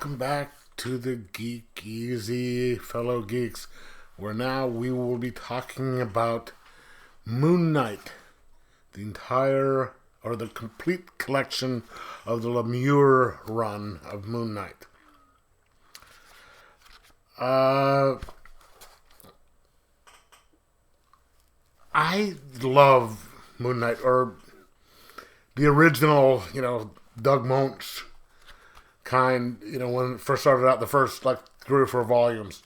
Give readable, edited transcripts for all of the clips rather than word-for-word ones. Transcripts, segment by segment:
welcome back to the Geek Easy, fellow geeks, where now we will be talking about Moon Knight, the complete collection of the Lemire run of Moon Knight. I love Moon Knight, or the original, Doug Moench kind, when it first started out, the first, 3 or 4 volumes.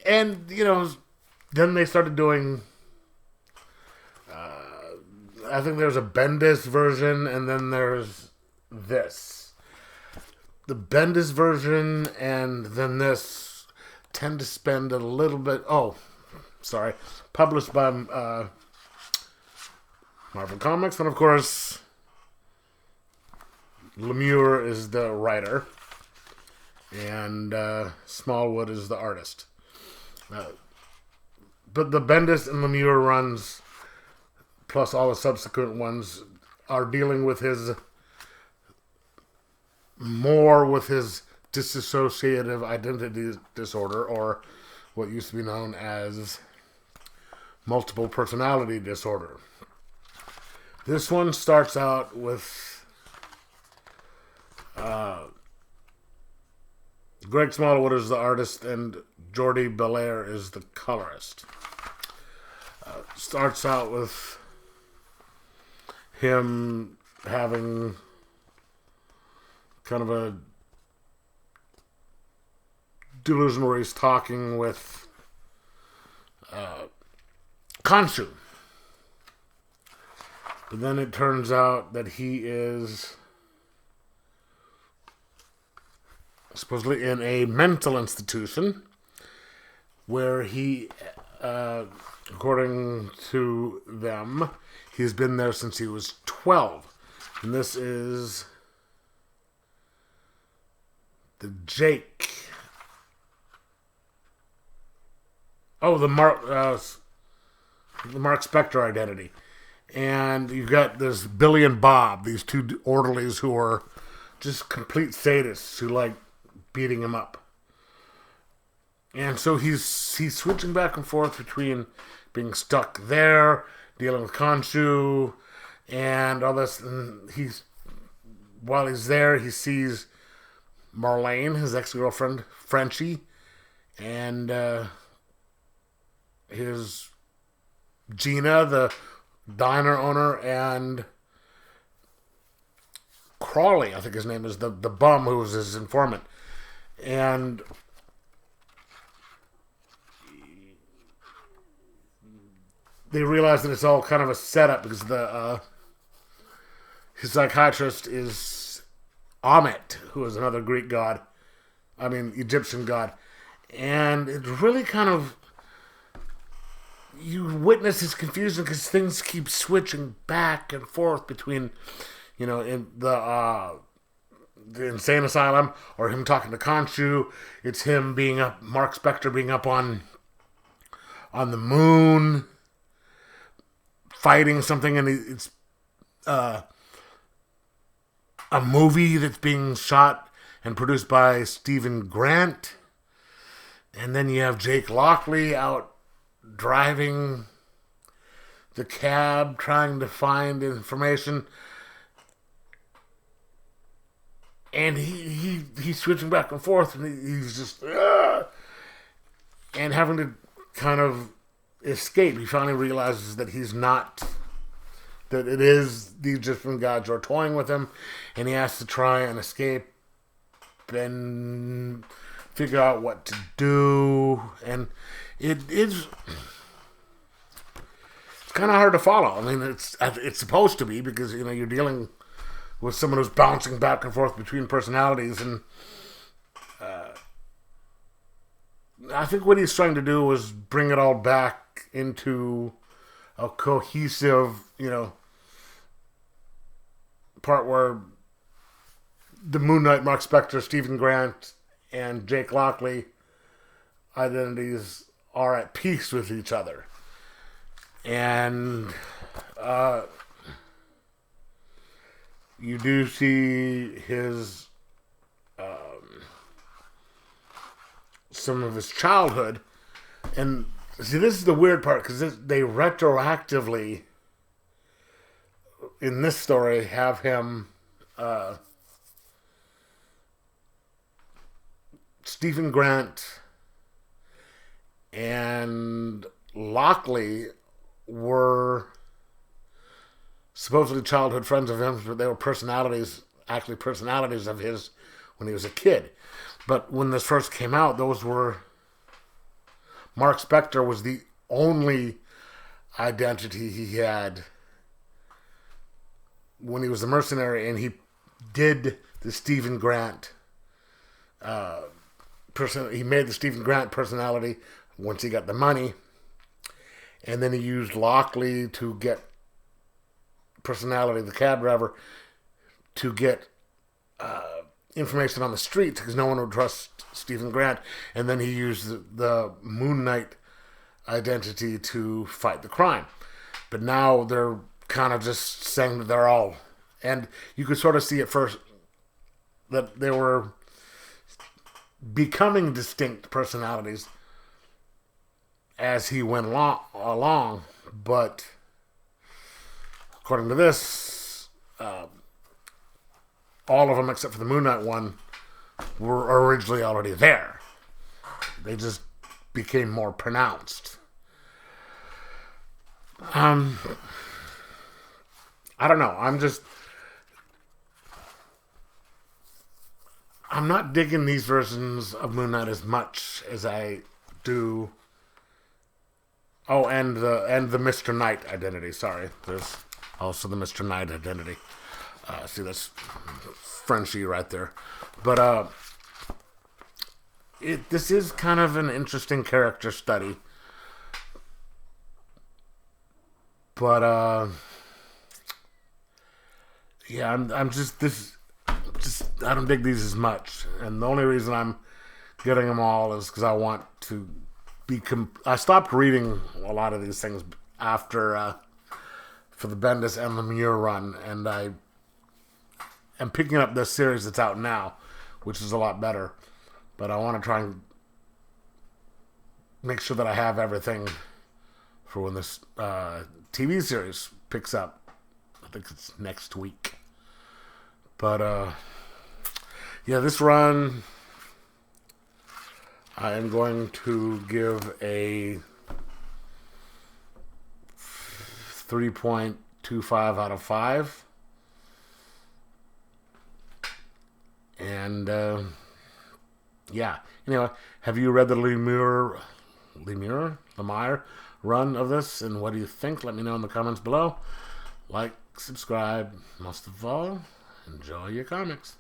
And, then they started doing, I think there's a Bendis version, and then there's this. The Bendis version and then this tend to spend a little bit, published by Marvel Comics, and of course, Lemire is the writer, and Smallwood is the artist. But the Bendis and Lemire runs, plus all the subsequent ones, are dealing with his dissociative identity disorder, or what used to be known as multiple personality disorder. This one starts out with Greg Smallwood is the artist and Jordi Belair is the colorist. Starts out with him having kind of a delusion where he's talking with Khonshu. But then it turns out that he is supposedly in a mental institution where he, according to them, he's been there since he was 12. And this is the Jake. The Mark Spector identity. And you've got this Billy and Bob, these two orderlies who are just complete sadists who like beating him up. And so he's switching back and forth between being stuck there, dealing with Khonshu, and all this. And while he's there, he sees Marlene, his ex-girlfriend, Frenchie, and his Gina, the diner owner, and Crawley, I think his name is, the bum who was his informant. And they realize that it's all kind of a setup because his psychiatrist is Amet, who is another Greek god. Egyptian god. And it really kind of, you witness his confusion because things keep switching back and forth between, in the insane asylum, or him talking to Khonshu. It's him being up, Mark Spector being up on the moon, fighting something, and it's a movie that's being shot and produced by Stephen Grant. And then you have Jake Lockley out driving the cab, trying to find information. And he's switching back and forth, and he's just and having to kind of escape. He finally realizes that he's not, that it is the Egyptian gods who are toying with him, and he has to try and escape and figure out what to do. And it's kind of hard to follow. It's supposed to be, because you're dealing with someone who's bouncing back and forth between personalities, and I think what he's trying to do was bring it all back into a cohesive, part where the Moon Knight, Mark Spector, Stephen Grant, and Jake Lockley identities are at peace with each other. And you do see his some of his childhood, and see, this is the weird part because they retroactively in this story have him. Stephen Grant and Lockley were supposedly childhood friends of him, but they were actually personalities of his when he was a kid. But when this first came out, those were Mark Spector was the only identity he had when he was a mercenary, and he did the Stephen Grant. He made the Stephen Grant personality once he got the money, and then he used Lockley to get personality, the cab driver, to get information on the streets because no one would trust Stephen Grant, and then he used the Moon Knight identity to fight the crime. But now they're kind of just saying that they're all, and you could sort of see at first that they were becoming distinct personalities as he went along, but according to this, all of them except for the Moon Knight one were originally already there. They just became more pronounced. I don't know. I'm not digging these versions of Moon Knight as much as I do. Oh, and the Mr. Knight identity. Sorry, there's also the Mr. Knight identity. See, that's Frenchie right there. But this is kind of an interesting character study. But yeah, I'm just I don't dig these as much, and the only reason I'm getting them all is because I want to be. I stopped reading a lot of these things after for the Bendis and Lemire run, and I am picking up this series that's out now, which is a lot better. But I want to try and make sure that I have everything for when this TV series picks up. I think it's next week. But yeah, this run I am going to give a 3.25 out of 5. And yeah, anyway, have you read the Lemire run of this, and what do you think? Let me know in the comments below. Like, subscribe, most of all, enjoy your comics.